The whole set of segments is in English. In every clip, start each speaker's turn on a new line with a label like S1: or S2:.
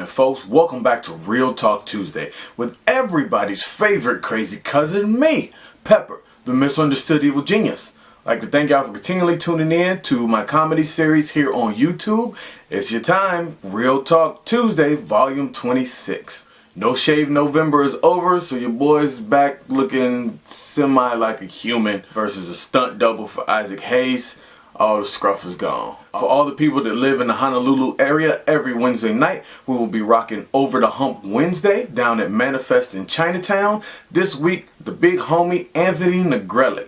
S1: happening, folks? Welcome back to Real Talk Tuesday with everybody's favorite crazy cousin, me, Pepper, the misunderstood evil genius. I'd like to thank y'all for continually tuning in to my comedy series here on YouTube. It's your time, Real Talk Tuesday, Volume 26. No Shave November is over, so your boy's back looking semi like a human versus a stunt double for Isaac Hayes. All the scruff is gone. For all the people that live in the Honolulu area, every Wednesday night we will be rocking Over the Hump Wednesday down at Manifest in Chinatown. This week, the big homie Anthony Negrelli.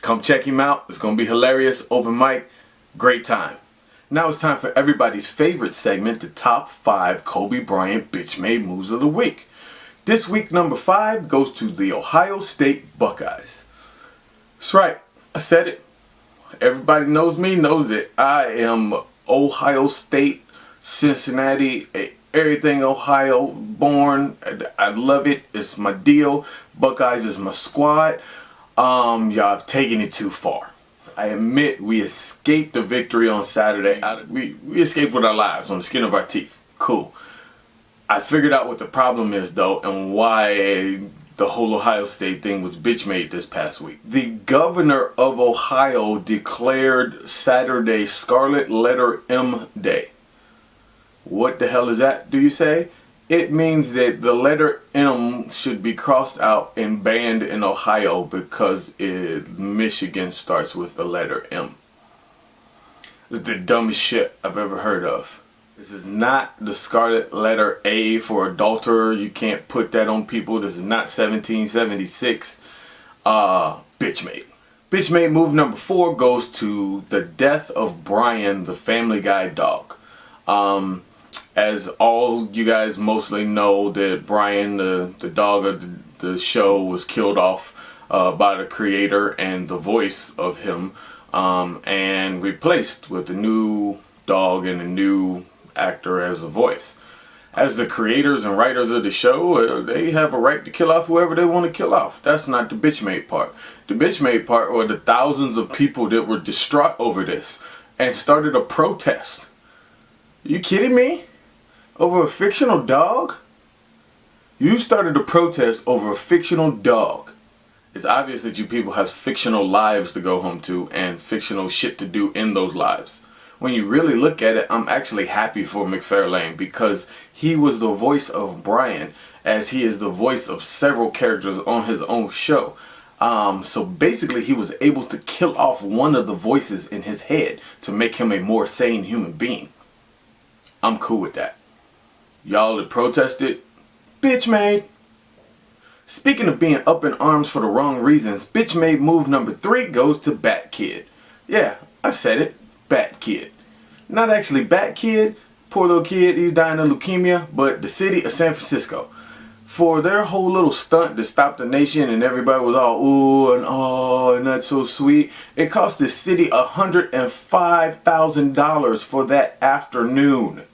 S1: Come check him out. It's going to be hilarious. Open mic. Great time. Now it's time for everybody's favorite segment, the top 5 Kobe Bryant bitch-made moves of the week. This week, number 5 goes to the Ohio State Buckeyes. That's right. I said it. Everybody knows me, knows that I am Ohio State, Cincinnati, everything Ohio born. I love it. It's my deal. Buckeyes is my squad. Y'all have taken it too far. I admit we escaped the victory on Saturday. We escaped with our lives on the skin of our teeth. Cool. I figured out what the problem is though and why the whole Ohio State thing was bitch made this past week. The governor of Ohio declared Saturday Scarlet Letter M Day. What the hell is that, do you say? It means that the letter M should be crossed out and banned in Ohio because Michigan starts with the letter M. This is the dumbest shit I've ever heard of. This is not the scarlet letter A for adulterer. You can't put that on people. This is not 1776. Bitch made. Bitch made move number 4 goes to the death of Brian, the Family Guy dog. As all you guys mostly know, that Brian, the dog of the show, was killed off by the creator and the voice of him, and replaced with a new dog and a new actor as a voice. As the creators and writers of the show, they have a right to kill off whoever they want to kill off. That's not the bitch made part. The bitch made part were the thousands of people that were distraught over this and started a protest. You kidding me? Over a fictional dog? You started a protest over a fictional dog. It's obvious that you people have fictional lives to go home to and fictional shit to do in those lives. When you really look at it, I'm actually happy for McFarlane because he was the voice of Brian, as he is the voice of several characters on his own show. So basically he was able to kill off one of the voices in his head to make him a more sane human being. I'm cool with that. Y'all that protested, bitch made. Speaking of being up in arms for the wrong reasons, bitch made move number 3 goes to Bat Kid. Yeah, I said it. Bat Kid. Not actually Bat Kid. Poor little kid, he's dying of leukemia, but the city of San Francisco. For their whole little stunt to stop the nation and everybody was all ooh and oh and that's so sweet, it cost the city $105,000 for that afternoon.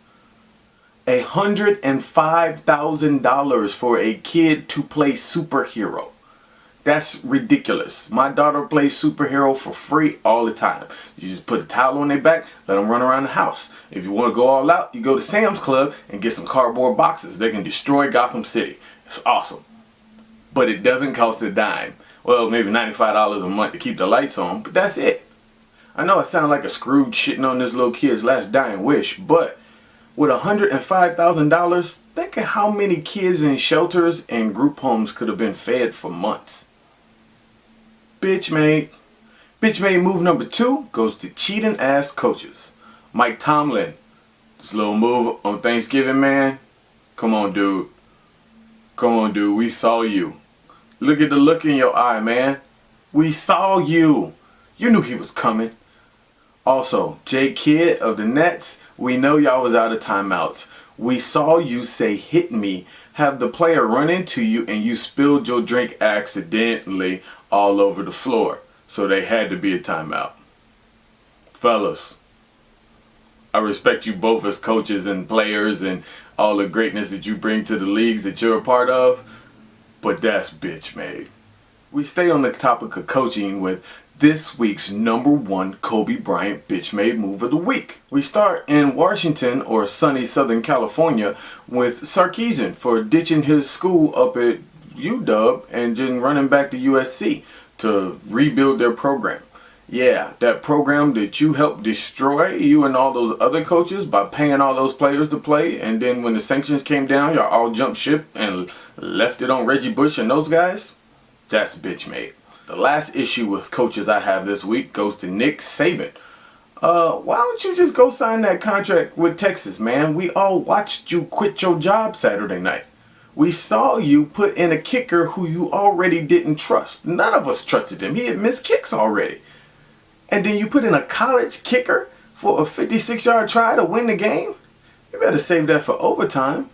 S1: $105,000 for a kid to play superhero. That's ridiculous. My daughter plays superhero for free all the time. You just put a towel on their back, let them run around the house. If you want to go all out, you go to Sam's Club and get some cardboard boxes. They can destroy Gotham City. It's awesome. But it doesn't cost a dime. Well, maybe $95 a month to keep the lights on, but that's it. I know I sound like a Scrooge shitting on this little kid's last dying wish, but with $105,000, think of how many kids in shelters and group homes could have been fed for months. Bitch made. Bitch made move number 2 goes to cheating ass coaches. Mike Tomlin. This little move on Thanksgiving, man. Come on, dude. Come on, dude. We saw you. Look at the look in your eye, man. We saw you. You knew he was coming. Also, Jay Kidd of the Nets, we know y'all was out of timeouts. We saw you say hit me, have the player run into you, and you spilled your drink accidentally all over the floor. So they had to be a timeout. Fellas, I respect you both as coaches and players and all the greatness that you bring to the leagues that you're a part of, but that's bitch made. We stay on the topic of coaching with this week's #1 Kobe Bryant bitch made move of the week. We start in Washington, or sunny Southern California, with Sarkisian for ditching his school up at UW and then running back to USC to rebuild their program. Yeah, that program that you helped destroy, you and all those other coaches, by paying all those players to play, and then when the sanctions came down, y'all all jumped ship and left it on Reggie Bush and those guys. That's bitch made. The last issue with coaches I have this week goes to Nick Saban. Why don't you just go sign that contract with Texas, man? We all watched you quit your job Saturday night. We saw you put in a kicker who you already didn't trust. None of us trusted him. He had missed kicks already. And then you put in a college kicker for a 56-yard try to win the game? You better save that for overtime.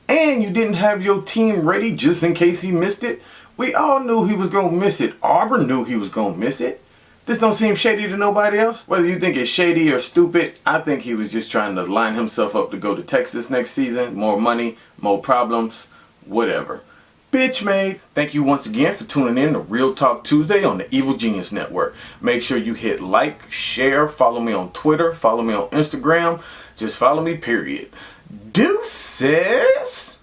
S1: And you didn't have your team ready just in case he missed it. We all knew he was going to miss it. Auburn knew he was going to miss it. This don't seem shady to nobody else? Whether you think it's shady or stupid, I think he was just trying to line himself up to go to Texas next season. More money, more problems, whatever. Bitch made. Thank you once again for tuning in to Real Talk Tuesday on the Evil Genius Network. Make sure you hit like, share, follow me on Twitter, follow me on Instagram. Just follow me, period. Deuces!